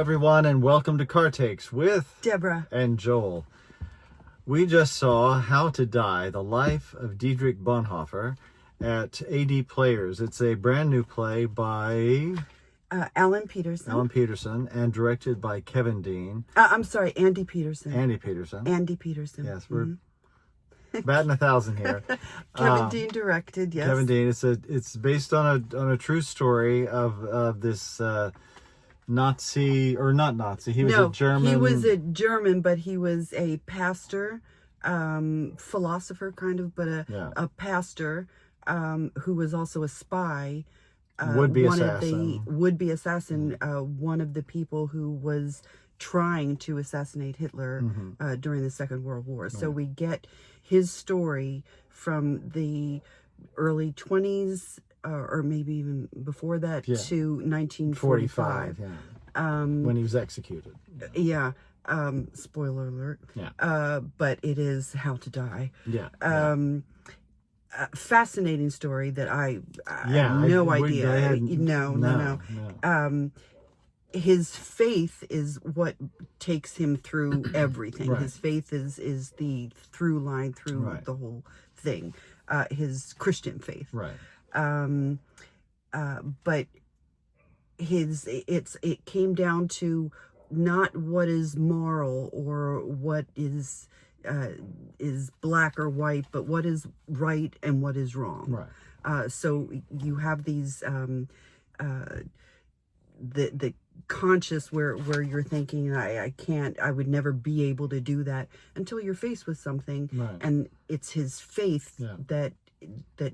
everyone, and welcome to Car Takes with Deborah and Joel. We just saw How to Die, the Life of Dietrich Bonhoeffer at AD Players. It's a brand new play by Andy Pederson. And directed by Kevin Dean. Andy Pederson. Andy Pederson. Andy Pederson. Yes, we're batting 1,000 here. Kevin Dean directed. Yes. Kevin Dean. It's based on a true story of this Nazi, or not Nazi. He was a German. He was a German, but he was a pastor, philosopher kind of, but a pastor who was also a spy. Would-be assassin, one of the people who was trying to assassinate Hitler during the Second World War. So we get his story from the early 20s, or maybe even before that, to 1945. When he was executed. Yeah. Spoiler alert. Yeah. But it is How to Die. Yeah. Fascinating story that I had no idea. No. His faith is what takes him through everything. Right. His faith is the through line through the whole thing. His Christian faith. Right. But it came down to not what is moral or what is black or white, but what is right and what is wrong. Right. So you have these the conscious where you're thinking I would never be able to do that until you're faced with something, and it's his faith that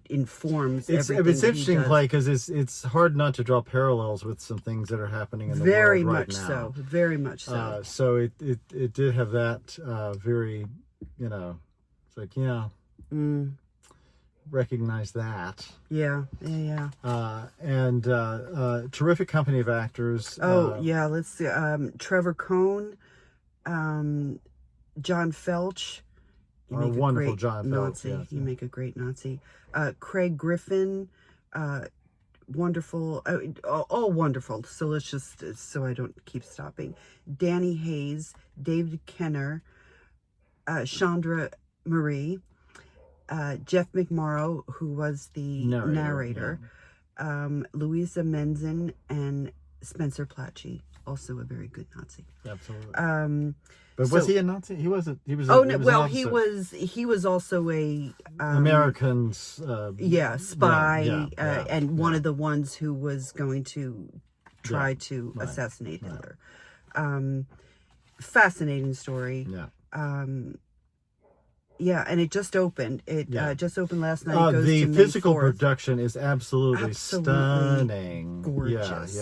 informs everything. It's interesting play because it's hard not to draw parallels with some things that are happening in the world right now. Very much so. So it did have that very, it's like, recognize that. Yeah. And terrific company of actors. Let's see. Trevor Cohn, John Felch. You make a wonderful great John Felch. Nazi. You make a great Nazi. Craig Griffin, wonderful. All wonderful. So let's just, so I don't keep stopping. Danny Hayes, David Kenner, Chandra Marie, Jeff McMorrow, who was the narrator, Louisa Menzen, and Spencer Platchey, also a very good Nazi. Absolutely. But was he a Nazi? He wasn't. He was. He was also a Americans. Spy, and one of the ones who was going to try to assassinate Hitler. Fascinating story. And it just opened. It just opened last night. The physical production is absolutely stunning. Gorgeous.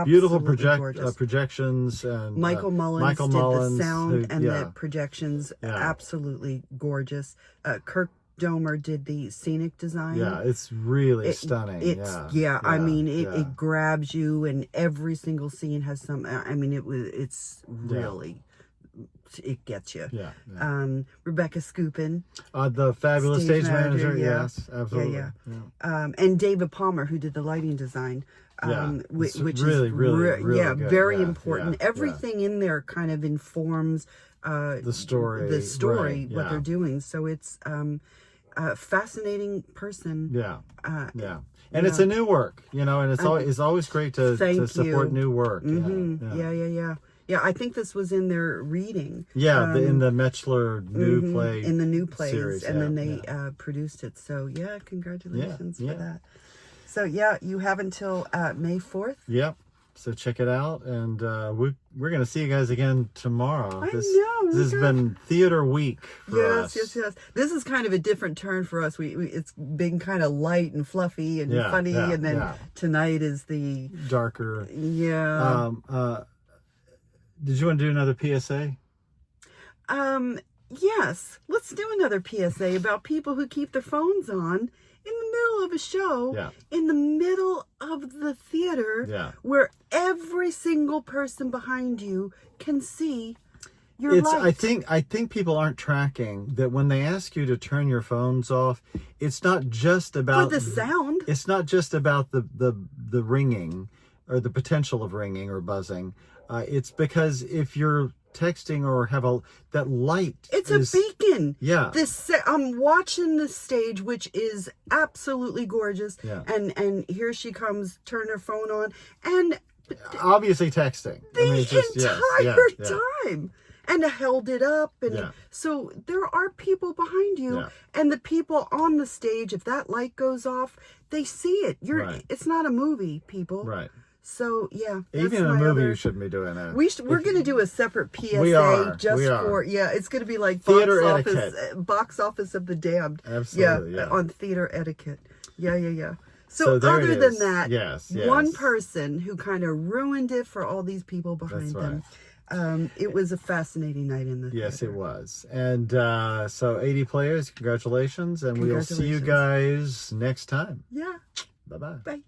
Beautiful projections. And Michael Mullins did the sound and the projections. Absolutely gorgeous. Kirk Domer did the scenic design. Yeah, it's really stunning. It grabs you, and every single scene has some. It's really. It gets you. Rebecca Skupin, the fabulous stage manager. Yes, absolutely. And David Palmer, who did the lighting design. Which really, is good. Very important. Everything in there kind of informs the story. What they're doing. So it's a fascinating person. And it's a new work, and it's always great to support new work. Yeah, I think this was in their reading. In the Metzler new play. In the new plays series, and then they produced it. So, congratulations for that. So, you have until May 4th. Yep. So check it out, and we're going to see you guys again tomorrow. This has been theater week for us. Yes. This is kind of a different turn for us. It's been kind of light and fluffy and funny, and then tonight is the darker. Did you want to do another PSA? Yes. Let's do another PSA about people who keep their phones on in the middle of a show, in the middle of the theater, where every single person behind you can see your light. I think people aren't tracking that when they ask you to turn your phones off, it's not just about the sound. It's not just about the ringing or the potential of ringing or buzzing. It's because if you're texting or have that light, it's a beacon. Yeah. I'm watching the stage, which is absolutely gorgeous. Yeah. And here she comes, turn her phone on, and obviously texting the entire time. And held it up, and so there are people behind you, and the people on the stage. If that light goes off, they see it. It's not a movie, people. Right. So even in a movie, you shouldn't be doing that. We're going to do a separate PSA for it's going to be like theater etiquette, box office of the damned. Absolutely, on theater etiquette. Yeah. So other than that, yes, one person who kind of ruined it for all these people behind them. It was a fascinating night in the theater. It was. And so 80 players, congratulations, and we'll see you guys next time. Yeah. Bye-bye. Bye.